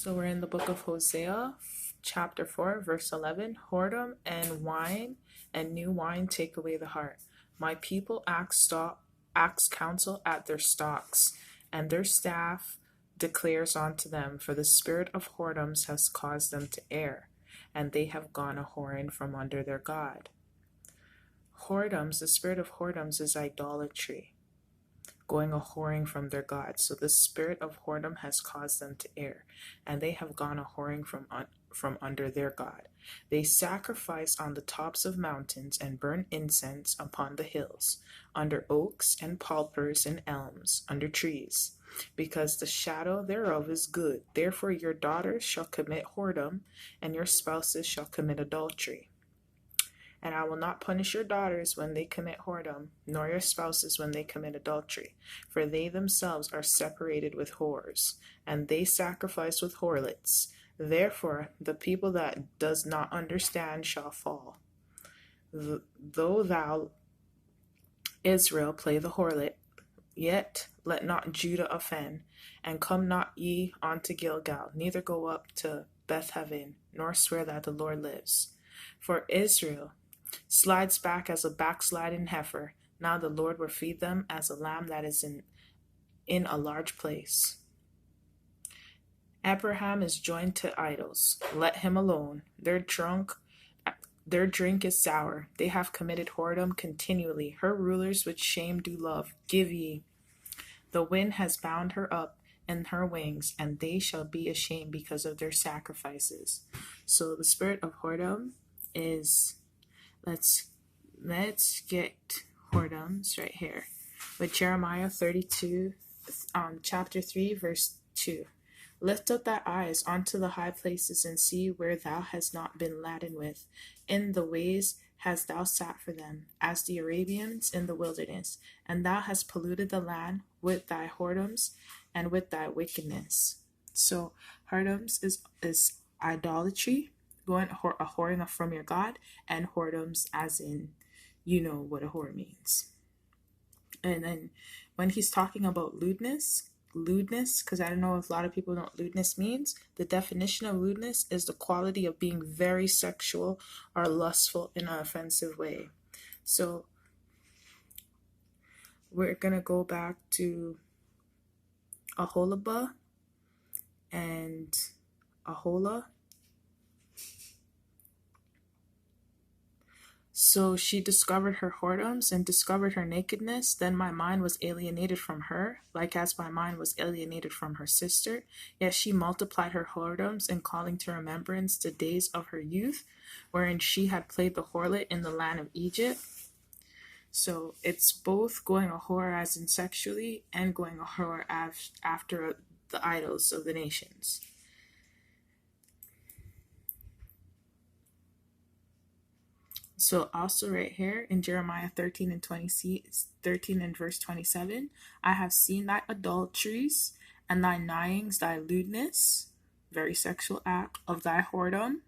So we're in the book of Hosea, chapter 4, verse 11. Whoredom and wine and new wine take away the heart. My people acts counsel at their stocks, and their staff declares unto them, for the spirit of whoredoms has caused them to err, and they have gone a whoring from under their God. Whoredoms, the spirit of whoredoms is idolatry, going a whoring from their God. So the spirit of whoredom has caused them to err, and they have gone a whoring from under their God. They sacrifice on the tops of mountains and burn incense upon the hills, under oaks and poplars and elms, under trees, because the shadow thereof is good. Therefore your daughters shall commit whoredom, and your spouses shall commit adultery. And I will not punish your daughters when they commit whoredom, nor your spouses when they commit adultery, for they themselves are separated with whores, and they sacrifice with harlots. Therefore the people that does not understand shall fall. Though thou, Israel, play the harlot, yet let not Judah offend, and come not ye unto Gilgal, neither go up to Bethaven, nor swear that the Lord lives. For Israel slides back as a backsliding heifer. Now the Lord will feed them as a lamb that is in a large place. Abraham is joined to idols. Let him alone. Their drink is sour. They have committed whoredom continually. Her rulers with shame do love. Give ye. The wind has bound her up in her wings, and they shall be ashamed because of their sacrifices. So the spirit of whoredom is, let's get whoredoms right here with Jeremiah 32, chapter 3, verse 2. Lift up thy eyes unto the high places, and see where thou hast not been laden with. In the ways hast thou sat for them, as the Arabians in the wilderness, and thou hast polluted the land with thy whoredoms and with thy wickedness. So whoredoms is idolatry, going a whoring from your God, and whoredoms as in, you know what a whore means. And then when he's talking about lewdness, because I don't know if a lot of people know what lewdness means. The definition of lewdness is the quality of being very sexual or lustful in an offensive way. So we're going to go back to Aholibah and Aholah. So she discovered her whoredoms and discovered her nakedness. Then my mind was alienated from her, like as my mind was alienated from her sister. Yet she multiplied her whoredoms, and calling to remembrance the days of her youth, wherein she had played the harlot in the land of Egypt. So it's both going a whore as in sexually, and going a whore after the idols of the nations. So also right here in Jeremiah 13 and verse 27, I have seen thy adulteries and thy nighings, thy lewdness, very sexual act of thy whoredom,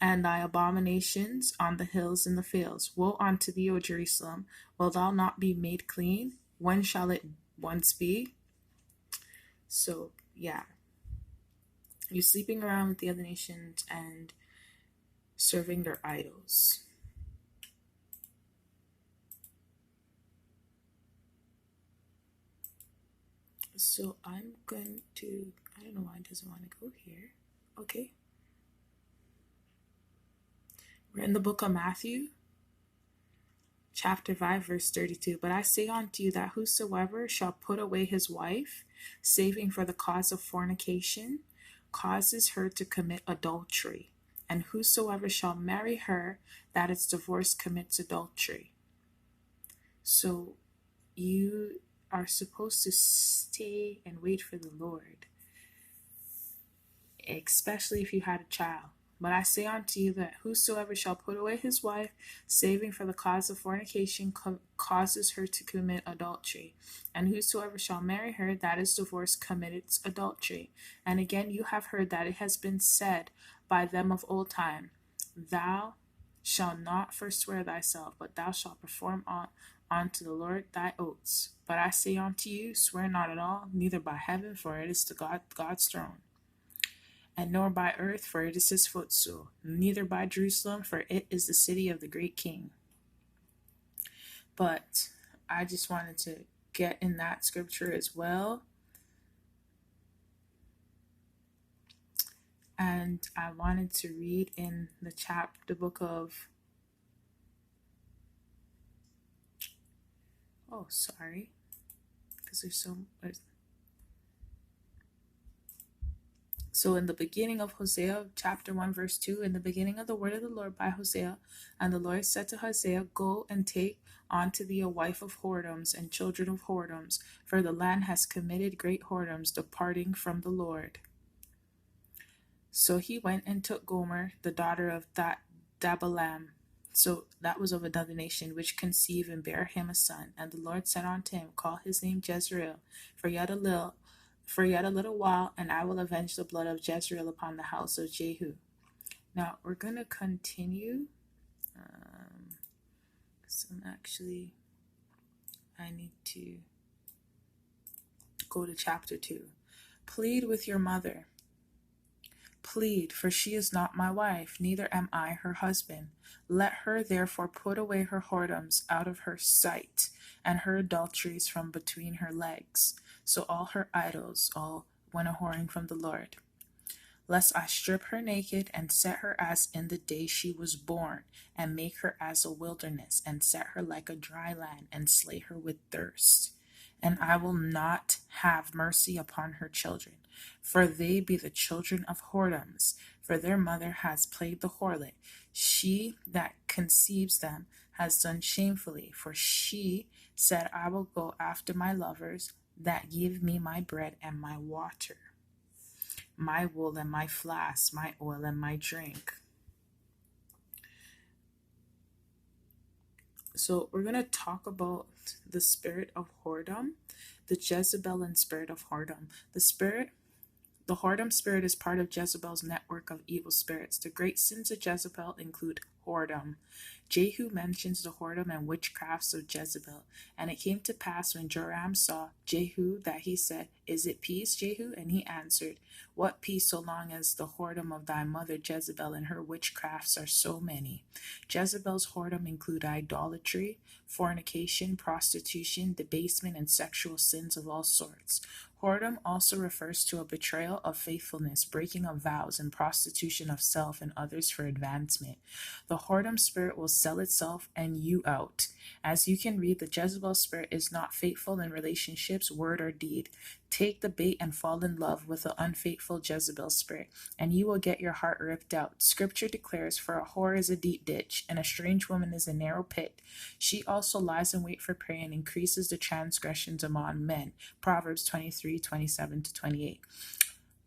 and thy abominations on the hills and the fields. Woe unto thee, O Jerusalem! Will thou not be made clean? When shall it once be? So yeah, you're sleeping around with the other nations and serving their idols. So I'm going to, I don't know why it doesn't want to go here. Okay. We're in the book of Matthew, chapter 5, verse 32. But I say unto you that whosoever shall put away his wife, saving for the cause of fornication, causes her to commit adultery. And whosoever shall marry her that is divorced commits adultery. So you are supposed to stay and wait for the Lord, especially if you had a child. But I say unto you that whosoever shall put away his wife, saving for the cause of fornication, causes her to commit adultery. And whosoever shall marry her that is divorced commits adultery. And again you have heard that it has been said by them of old time, thou shalt not forswear thyself, but thou shalt perform unto the Lord thy oaths. But I say unto you, swear not at all, neither by heaven, for it is to God's throne. and nor by earth, for it is his footstool, neither by Jerusalem, for it is the city of the great king. But I just wanted to get in that scripture as well. And I wanted to read in the book of, oh, sorry, because there's so much. So in the beginning of Hosea, chapter 1, verse 2, in the beginning of the word of the Lord by Hosea, and the Lord said to Hosea, go and take unto thee a wife of whoredoms and children of whoredoms, for the land has committed great whoredoms, departing from the Lord. So he went and took Gomer, the daughter of Dabalam. So that was of another nation, which conceived and bare him a son. And the Lord said unto him, call his name Jezreel, for yet a little while, and I will avenge the blood of Jezreel upon the house of Jehu. Now we're going to continue. I need to go to chapter 2. Plead with your mother. Plead, for she is not my wife, neither am I her husband. Let her therefore put away her whoredoms out of her sight, and her adulteries from between her legs. So all her idols all went a-whoring from the Lord. Lest I strip her naked, and set her as in the day she was born, and make her as a wilderness, and set her like a dry land, and slay her with thirst. And I will not have mercy upon her children, for they be the children of whoredoms, for their mother has played the harlot. She that conceives them has done shamefully, for she said, I will go after my lovers that give me my bread and my water, my wool and my flask, my oil and my drink. So we're going to talk about the spirit of whoredom, the Jezebel spirit of whoredom. The whoredom spirit is part of Jezebel's network of evil spirits. The great sins of Jezebel include whoredom. Jehu mentions the whoredom and witchcrafts of Jezebel. And it came to pass when Joram saw Jehu that he said, is it peace, Jehu? And he answered, what peace, so long as the whoredom of thy mother Jezebel and her witchcrafts are so many? Jezebel's whoredom include idolatry, fornication, prostitution, debasement, and sexual sins of all sorts. Whoredom also refers to a betrayal of faithfulness, breaking of vows, and prostitution of self and others for advancement. The whoredom spirit will sell itself and you out. As you can read, the Jezebel spirit is not faithful in relationships, word, or deed. Take the bait and fall in love with the unfaithful Jezebel spirit, and you will get your heart ripped out. Scripture declares, for a whore is a deep ditch, and a strange woman is a narrow pit. She also lies in wait for prey and increases the transgressions among men. Proverbs 23:27-28.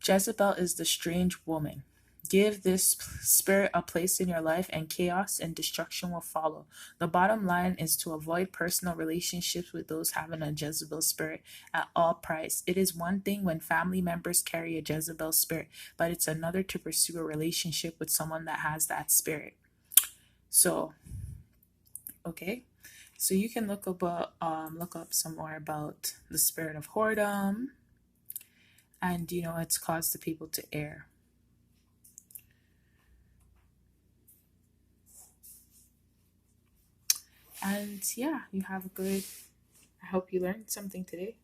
Jezebel is the strange woman. Give this spirit a place in your life, and chaos and destruction will follow. The bottom line is to avoid personal relationships with those having a Jezebel spirit at all price. It is one thing when family members carry a Jezebel spirit, but it's another to pursue a relationship with someone that has that spirit. So, okay. So you can look up some more about the spirit of whoredom, and it's caused the people to err. And yeah, I hope you learned something today.